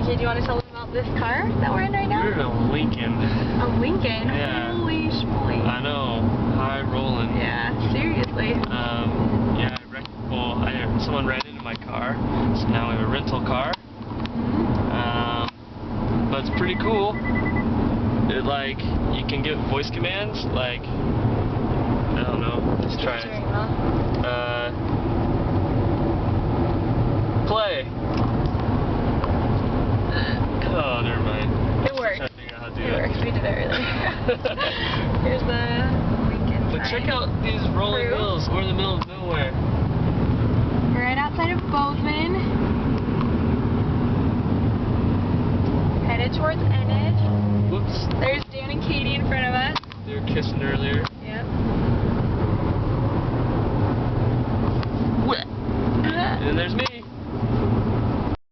Okay, do you want to tell them about this car that we're in right now? We're in a Lincoln. A Lincoln? Yeah. Holy schmoly. I know. High rolling. Yeah, seriously. Yeah, someone ran into my car, so now we have a rental car. But it's pretty cool. It, like, you can give voice commands, like, I don't know, let's try it. Play. Oh, never mind. It works. I'm trying to figure out how to do It works. We did it earlier. Here's the Lincoln. But check out these rolling hills. We're in the middle of nowhere. We're right outside of Bozeman. Headed towards Enid. Whoops. There's Dan and Katie in front of us. They were kissing earlier. Yep. And there's me.